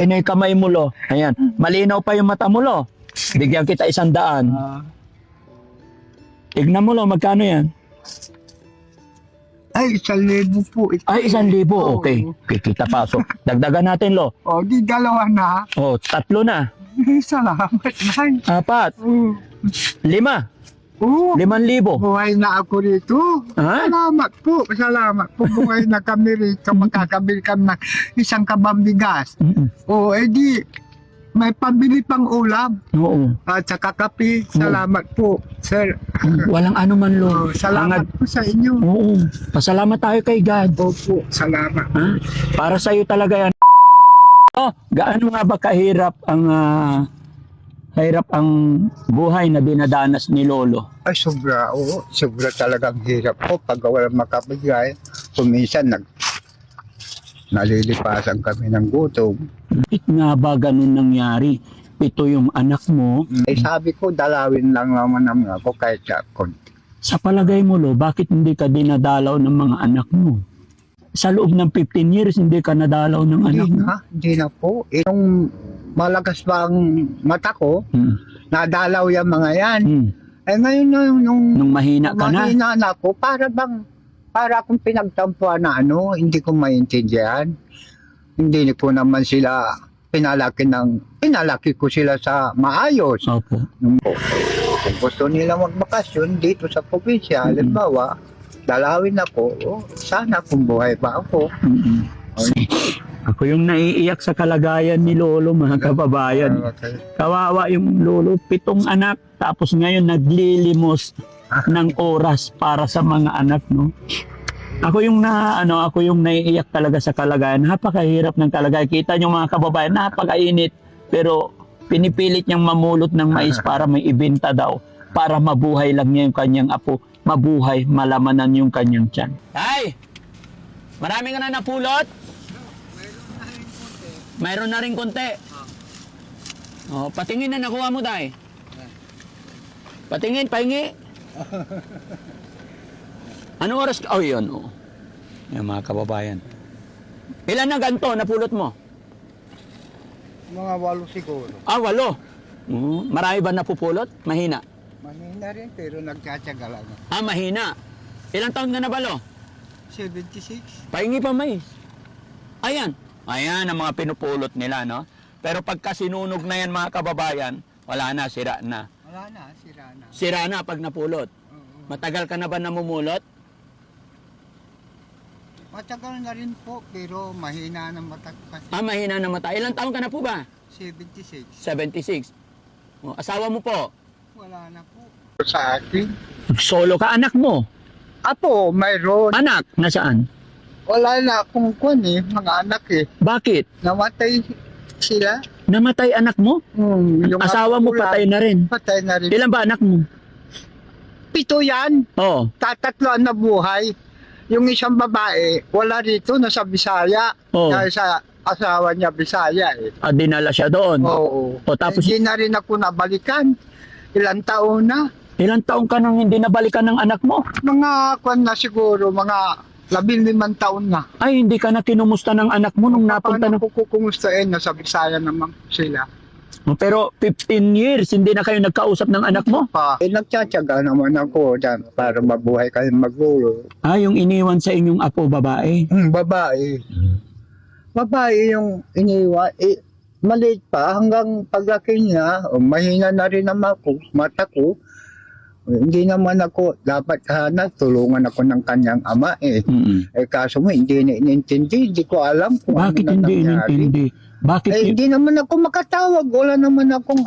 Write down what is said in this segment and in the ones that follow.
Ino yung kamay mo, lo. Ayan. Malinaw pa yung mata mo, lo. Bigyan kita 100. Tignan mo, lo. Magkano yan? Ay, 1,000 po. Ito. Ay, 1,000. Okay. Kikita pa. So, dagdagan natin, lo. O, di dalawa na. Oh, 3 na. Salamat, Nay. 4. 5. Oo. 5,000. Buhay na ako rito. Ha? Salamat po. Salamat po. Buhay na kami rito. Makakabili kami ng isang kabang bigas. O, edi, may pambili pang ulam. Oo. At saka kape. Salamat po, sir. Walang ano man, lo. Salamat po sa inyo. Oo. Pasalamat tayo kay God. Opo, salamat. Ha? Para sa iyo talaga yan. Oh, gaano nga ba kahirap ang buhay na dinadanas ni Lolo? Ay, sobra. Oo, sobra talagang hirap po. Pag walang makabigay, kuminsan nalilipasan kami ng gutom. Bakit nga ba ganun nangyari? Ito yung anak mo. Eh, sabi ko, dalawin lang naman ako kahit sa konti. Sa palagay mo, Lo, bakit hindi ka dinadalaw ng mga anak mo? Sa loob ng 15 years, hindi ka nadalaw ng anak mo? Hindi na po. Yung malakas pa ang mata ko, nadalaw yung mga yan. Eh ngayon na Nung mahina ka na? mahina na ako, para akong pinagtampuan na hindi ko maintindihan. Hindi ko naman sila pinalaki ko sila sa maayos. Opo. Kung gusto nila magbakasyon dito sa probinsya, halimbawa, dalawin ako, sana kung buhay pa ako. Ako yung naiiyak sa kalagayan ni Lolo, mga kababayan. Kawawa yung Lolo, 7 anak, tapos ngayon naglilimos ng oras para sa mga anak, no? Ako yung naiiyak talaga sa kalagayan. Napakahirap ng kalagayan. Kita nyo mga kababayan, napakainit. Pero pinipilit niyang mamulot ng mais para may ibenta daw. Para mabuhay lang niya yung kanyang apo. Mabuhay, malamanan yung kanyang tiyan. Tay! Marami ka na napulot? Mayroon na rin konti. Oh, patingin na nakuha mo, Tay. Patingin, pahingi. Anong oras? Oh, yun. Oh. Yan, mga kababayan. Ilan na ganito napulot mo? Mga 8 siguro. 8. Marami ba napupulot? Mahina? Mahina rin, pero nagtsatsaga lang. Mahina. Ilang taon ka na ba, Lo? 76. Pahingi pa mais. Ayan. Ayan ang mga pinupulot nila, no? Pero pagka sinunog na yan, mga kababayan, wala na, sira na. Wala na, sira na. Sira na pag napulot. Matagal ka na ba namumulot? Matagal na rin po, pero mahina ng mata kasi. Mahina na mata. Ilang taon ka na po ba? 76. 76. Oh, asawa mo po? Wala na po. Sa akin? Solo ka, anak mo? Apo, mayroon. Anak, nasaan? Wala na akong mga anak Bakit? Namatay sila. Namatay anak mo? Yung Asawa mo patay na rin. Patay na rin. Ilan ba anak mo? 7 yan. Oo. Tatatloan na buhay. Yung isang babae, wala rito, nasa Bisaya. Oo. Dahil sa asawa niya, Bisaya Dinala siya doon. Oo. O, tapos, Hindi na rin ako nabalikan. Ilang taon na. ilang taon ka nang hindi nabalikan ng anak mo? Mga kwan na siguro, mga 15 taon na. Ay, hindi ka na kinumusta ng anak mo nung napunta Paano na. ko kukumustahin? Nasa Bisaya naman sila. Pero 15 years, hindi na kayo nagkausap ng anak mo? Nagtsatsaga naman ako dyan para mabuhay kayo magulo. Yung iniwan sa inyong apo, babae. Babae. Babae yung iniwan. Maliit pa hanggang paglaki niya. Mahina na rin naman ako, mata ko. Hindi naman ako dapat tulungan ako ng kanyang ama kaso mo hindi na inintindi. Hindi ko alam kung Bakit ano na hindi nangyari. inintindi? Bakit Hindi naman ako makatawag. Wala naman akong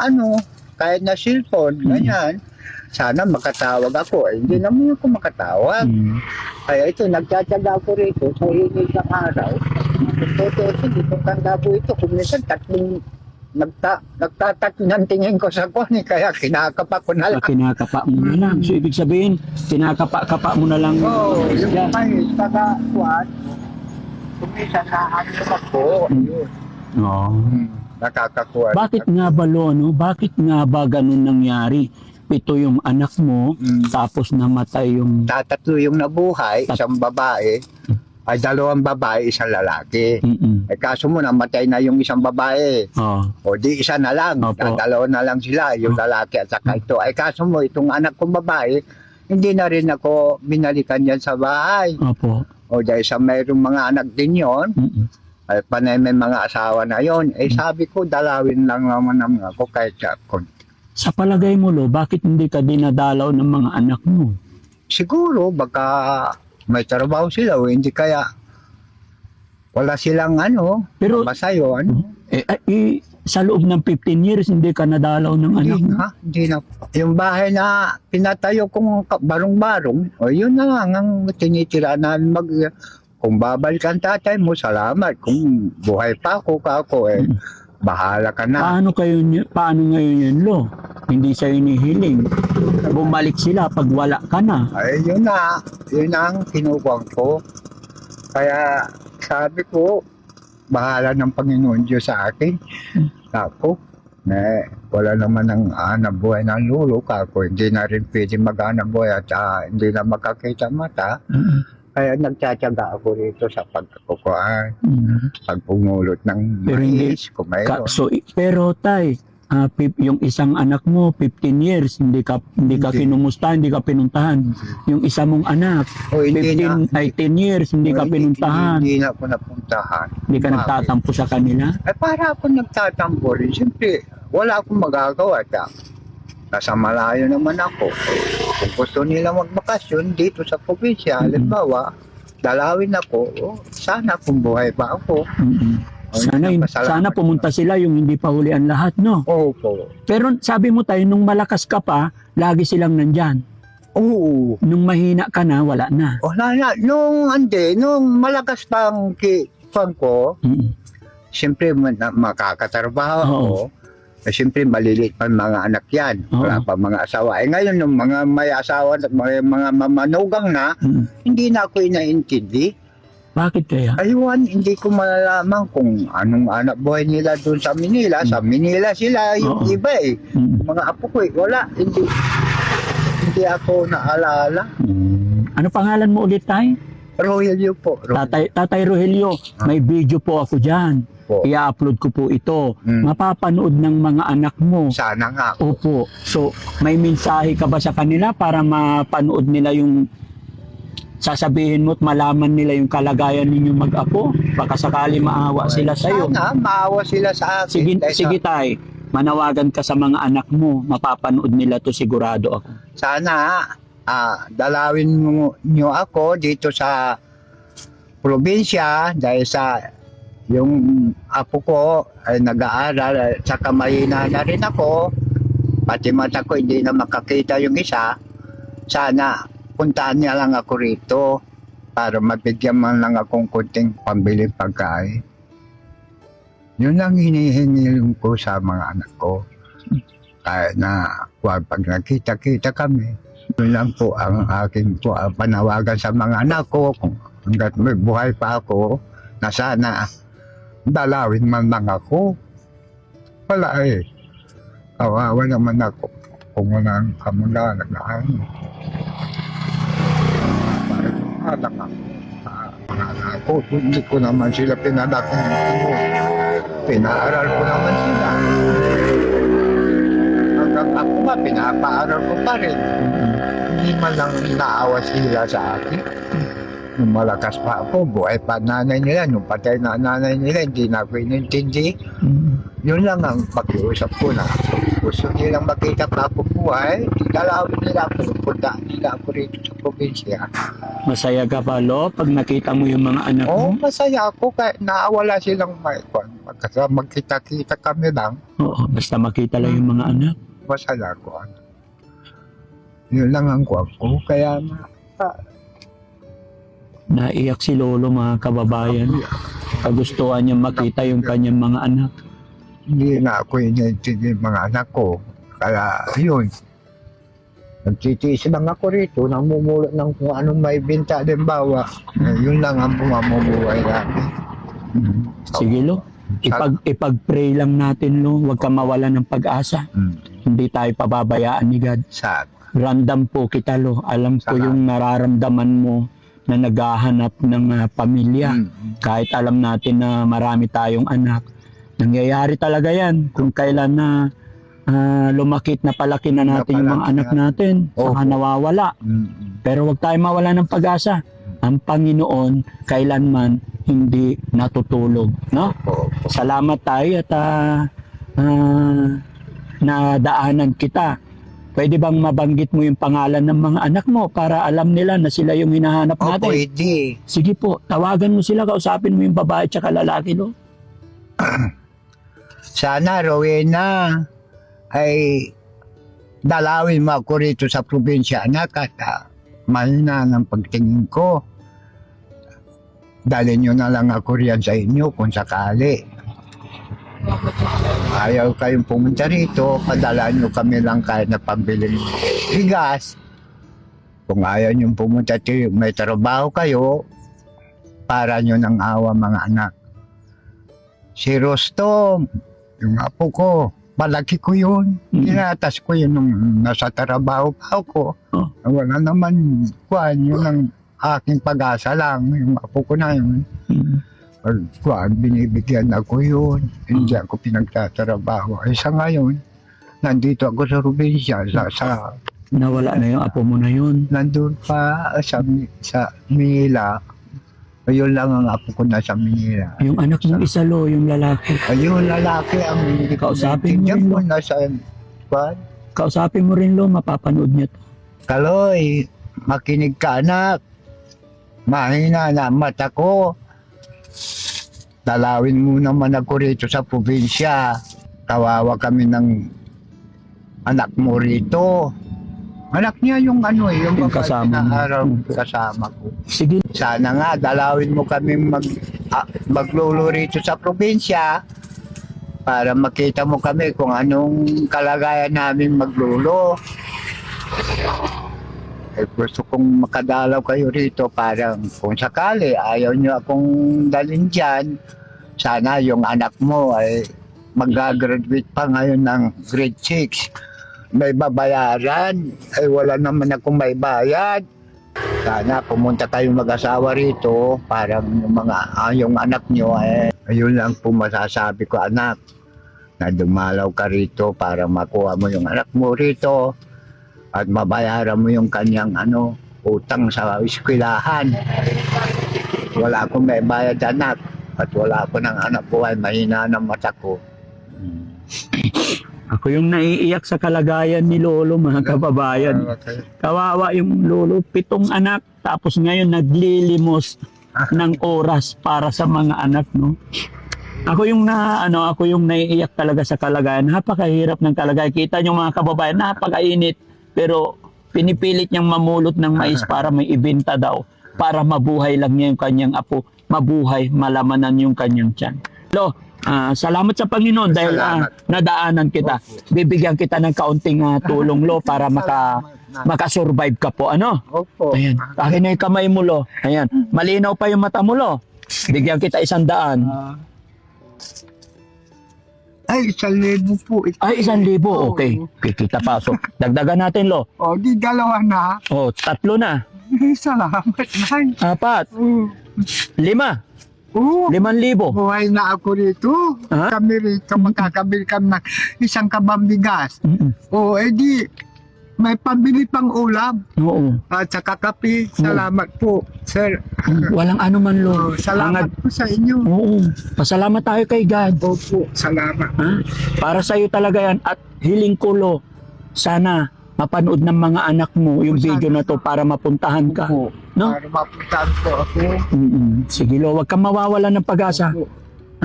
kahit na cellphone, ganyan. Sana makatawag ako. Hindi naman ako makatawag. Kaya ito, nagtsatsaga ako rito sa init ng araw. Ito, dito tanda po ito. Kung minsan, nagtatatlo ng tingin ko sa kwan, kaya kinakapa ko na lang. Kinakapa mo na lang. So, ibig sabihin, kinakapa-kapa mo na lang. Yung mais, taga kwan, kung minsan nahanap ako, yun. Nakakakuha. Bakit nga ba, Lo, no? Bakit nga ba ganun nangyari? 7 yung anak mo, tapos namatay yung... Tatatlo yung nabuhay, isang babae, ay 2 babae, 1 lalaki. Mm-mm. Eh kaso mo, namatay na yung isang babae. Oh. O di 1 na lang, Opo. 2 na lang sila, yung lalaki at saka ito. Ay kaso mo, itong anak kong babae, hindi na rin ako binalikan yan sa bahay. Opo. O dahil sa mayroong mga anak din yon, Mm-mm. ay panay may mga asawa na yon. Eh sabi ko, dalawin lang naman naman ako kahit sa Sa palagay mo, Lo, bakit hindi ka dinadalaw ng mga anak mo? siguro baka may trabaho sila o hindi kaya wala silang Pero masayo, sa loob ng 15 years, hindi ka nadalaw ng anak mo? Hindi na. Yung bahay na pinatayo kong barong-barong, o yun na lang ang tinitira namin kung babalikan tatay mo, salamat. Kung buhay pa ako, bahala ka na. Paano ngayon yun, Lo? Hindi sa'yo hinihiling. Bumalik sila pag wala ka na. Ay, yun na. Yun ang kinukuha ko. Kaya sabi ko, bahala ng Panginoon Diyos sa akin. Ako, wala naman ang hanap buhay ng lolo kako. Hindi na rin pwede mag-hanap buhay at hindi na makakita mata. Kaya nagtsatsaga ako rito sa pagkukuhaan, pagpumulot ng Pero hindi- mais, kung mayroon. Pero tay, yung isang anak mo, 15 years, hindi ka Hindi. kinumusta, hindi ka pinuntahan. Yung isa mong anak, O, hindi na. 10 years, hindi ka pinuntahan. Hindi na ako napuntahan. Hindi ka Bakit? nagtatampo sa kanila. Ay, para ako nagtatampo rin. Siyempre, wala akong magagawa. Nasa malayo naman ako. Kung gusto nila magbakasyon dito sa probinsya, halimbawa, dalawin ako, sana kung buhay pa ako. Mm-mm. Sana pumunta sila yung hindi pa hulian lahat, no? Opo. Pero sabi mo tayo, nung malakas ka pa, lagi silang nandyan. Oo. Nung mahina ka na, wala na. Wala na. Nung malakas pang kifan ko, Mm-mm. siyempre makakatrabaho ako. Oo. Siyempre maliliit pa mga anak yan. Oo. Wala pa mga asawa. Ngayon, nung mga may asawa at mga mamanugang na, Mm-mm. hindi na ako inaintindi. Bakit kaya? Aywan, hindi ko malalaman kung anong anak buhay nila doon sa Manila. Sa Manila sila, yung Oo. iba Mm-mm. Mga apo ko wala. Hindi ako naalala. Ano pangalan mo ulit tayo? Rogelio po. Tatay Rogelio, may video po ako dyan. Po. I-upload ko po ito. Mapapanood ng mga anak mo. Sana nga. Opo. So, may mensahe ka ba sa kanila para mapanood nila yung sasabihin mo at malaman nila yung kalagayan ninyo mag-apo? Baka sakali maawa sila sa'yo. Sana maawa sila sa akin. Sige tay, manawagan ka sa mga anak mo. Mapapanood nila to, sigurado ako. Sana dalawin nyo ako dito sa probinsya dahil sa yung apo ko ay nag-aaral saka mahina na rin ako, pati mata ko hindi na makakita yung isa. Sana puntaan niya lang ako rito para mabigyan man lang akong kunting pambili pagkain. Yun ang hinihingi ko sa mga anak ko. Kahit na pag nakita-kita kami, yun lang po ang aking panawagan sa mga anak ko. Kung hanggat may buhay pa ako, na sana dalawin man lang ako. Wala kawawa naman ako kung walang kamag-anak na ano. Anak ako. Mga anak ko, hindi ko naman sila pinalaki. Pinaaral ko naman sila. Hanggang ako ba, pinapaaral ko pa rin. Hindi man lang naawa sila sa akin. Nung malakas pa ako, buhay pa nanay nila. Nung patay na nanay nila, hindi na ako inintindi. Yun lang ang pag-iusap ko na. Gusto nilang makita pa ako buhay. Dalawin nila ako, punta nila ako rito sa probinsya. Masaya ka ba, Lo, pag nakita mo yung mga anak Oo, mo? masaya ako kahit naawala silang magkita-kita kami lang. Oo, basta makita lang yung mga anak. Masaya ako. Yun lang ang kuha ko. Kaya Naiyak si Lolo, mga kababayan. Kagustuhan niya makita yung kanyang mga anak. hindi na ako inintindi yung mga anak ko. Kaya yun. Nagtitiis lang ako rito, namumulot ng kung anong may binta din bawa. Yun lang ang pumamumuhay namin. Sige, Lo. Ipag-pray lang natin, Lo. Huwag ka mawalan ng pag-asa. Hindi tayo pababayaan ni God. Sa Randam po kita, Lo. Alam ko Salamat. yung nararamdaman mo. na naghahanap ng pamilya. Kahit alam natin na marami tayong anak, nangyayari talaga yan kung kailan na lumakit na palaki na natin yung mga anak natin, saka Opo. nawawala. Pero huwag tayo mawala ng pag-asa. Ang Panginoon kailanman hindi natutulog, no? Opo. Salamat tayo at nadaanan kita. Pwede bang mabanggit mo yung pangalan ng mga anak mo para alam nila na sila yung hinahanap O, natin? pwede. Sige po, tawagan mo sila, kausapin mo yung babae at lalaki, no? Sana, Rowena, ay dalawin mo ako rito sa probinsya, anak, at mahina ng pagtingin ko. Dalhin nyo na lang ako riyan sa inyo kung sakali. Ayaw kayong pumunta rito, padalaan nyo kami lang kahit na pambiling bigas. Kung ayaw nyo pumunta rito, may trabaho kayo, para nyo ng awa mga anak. Si Rostom, yung apo ko, malaki ko yun. Tinatas ko yun nung nasa trabaho pa ako. Oh. Wala naman, yun ang aking pag-asa lang. Yung apo ko na yun. Binibigyan ako yun. Hindi ako pinagtatrabaho. Sa ngayon, nandito ako sa probinsya, sa Nawala na yung apo mo na yun. nandun pa sa Manila. Ayun lang ang apo ko na sa Manila. Yung anak ng isa, lo, yung lalaki. Ayun, lalaki ang hindi ko Kausapin mo naintindihan rin, kung no? nasa kwan. Kausapin mo rin, lo, mapapanood niya to. Kaloy, makinig ka anak. Mahina na ang mata ko. Dalawin mo naman ako rito sa probinsya. Kawawa kami ng anak mo rito. Anak niya yung yung Yung babae kasama mo. na araw kasama ko. Sige, Sana nga, dalawin mo kami maglulo rito sa probinsya para makita mo kami kung anong kalagayan namin maglulo. Gusto kong makadalaw kayo rito para kung sakali ayaw nyo akong dalhin dyan, sana yung anak mo ay mag-graduate pa ngayon ng grade 6. May babayaran, ay wala naman akong may bayad. Sana pumunta kayong mag-asawa rito para yung anak nyo ayun lang po masasabi ko anak, na dumalaw ka rito para makuha mo yung anak mo rito at mabayaran mo yung kanyang utang sa eskwelahan. Wala akong may bayad anak at wala ako ng anak ko ay mahina ng mata ko. ako yung naiiyak sa kalagayan ni Lolo, mga kababayan. Kawawa yung Lolo, 7 anak, tapos ngayon naglilimos ng oras para sa mga anak, no? Ako yung naiiyak talaga sa kalagayan. Napakahirap ng kalagayan. Kita niyo mga kababayan, napakainit, pero pinipilit niyang mamulot ng mais para may ibenta daw, para mabuhay lang niya yung kanyang apo, mabuhay, malamanan yung kanyang tiyan. Lo, salamat sa Panginoon dahil nadaanan kita. Bibigyan kita ng kaunting tulong, Lo, para makasurvive ka po. Ano? Opo. Ayan. Akin na yung kamay mo, Lo. Ayan. Malinaw pa yung mata mo, Lo. Bigyan kita 100. Ay, 1,000 po. Ay, 1,000. Okay. Kikita pa. So, dagdagan natin, Lo. O, di 2 na. Oh, 3 na. Salamat, man. 4. 5. Oo. 5,000. Buhay na ako rito. Ha? Kami rito, makakabili kami ng isang kabang bigas. O, edi, may pambili pang ulam. Oo. At saka kape. Salamat po, sir. Walang ano man, Lo. Salamat po sa inyo. Oo. Pasalamat tayo kay God. Opo, salamat. Ha? Para sa iyo talaga yan. At hiling ko, Lo, sana mapanood ng mga anak mo yung video na to para mapuntahan ka. Opo. No? Para mapuntahan po ako. Sige, Lo, wag kang mawawala ng pag-asa. Opo.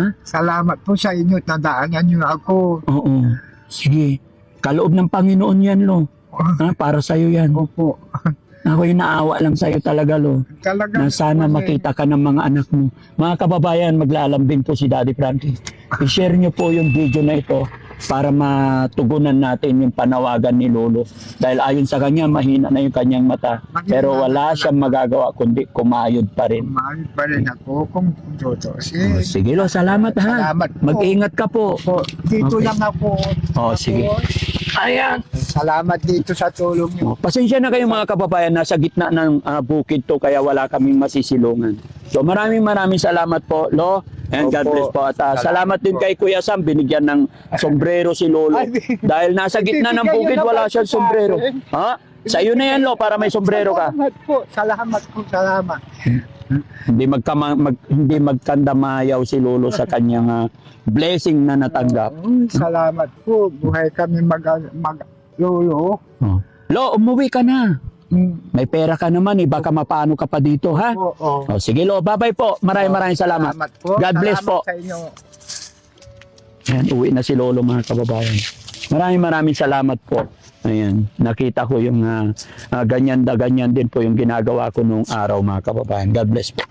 Ha? Salamat po sa inyo. Nadaanan niyo ako. Oo. Sige. Kaloob ng Panginoon yan, Lo. Ha? Para sa iyo yan. Opo. Ako yung naawa lang sa iyo talaga, Lo. Talaga. Na sana makita ka ng mga anak mo. Mga kababayan, maglalambing po si Daddy Frankie. I-share niyo po yung video na ito para matugunan natin yung panawagan ni Lolo. Dahil ayon sa kanya, mahina na yung kanyang mata. Pero wala siyang magagawa kundi kumayod pa rin. Mahal pa rin ako kung totoo. Sige, Lo, salamat ha. Salamat po. Mag-ingat ka po. Opo. Dito Okay. lang ako. Oh, sige. Ayan. Salamat dito sa tulong niyo. Pasensya na kayo mga kababayan, nasa gitna ng bukid to kaya wala kaming masisilungan. So maraming salamat po, Lo. And God Opo. bless po. At salamat Salamat din po. kay Kuya Sam, binigyan ng sombrero si Lolo. Ay, Dahil nasa gitna ng ibibigay bukid, niyo wala naman siyang sa sombrero. akin. Ha? Sa iyo na yan, Lo, para may sombrero ka. Salamat po. Salamat po. Salamat. Hindi magkandamayaw si Lolo sa kanyang blessing na natanggap. Salamat po. Buhay kami lolo. Oh. Lo, umuwi ka na. Mm. May pera ka naman eh, baka mapano ka pa dito, ha? Oo. Oh, sige, Lo, bye-bye po. Maraming salamat. Salamat po. God bless Salamat po. sa inyo. Ayan, uwi na si Lolo mga kababayan. Maraming salamat po. Ayan, nakita ko yung ganyan din po yung ginagawa ko nung araw mga kababayan. God bless po.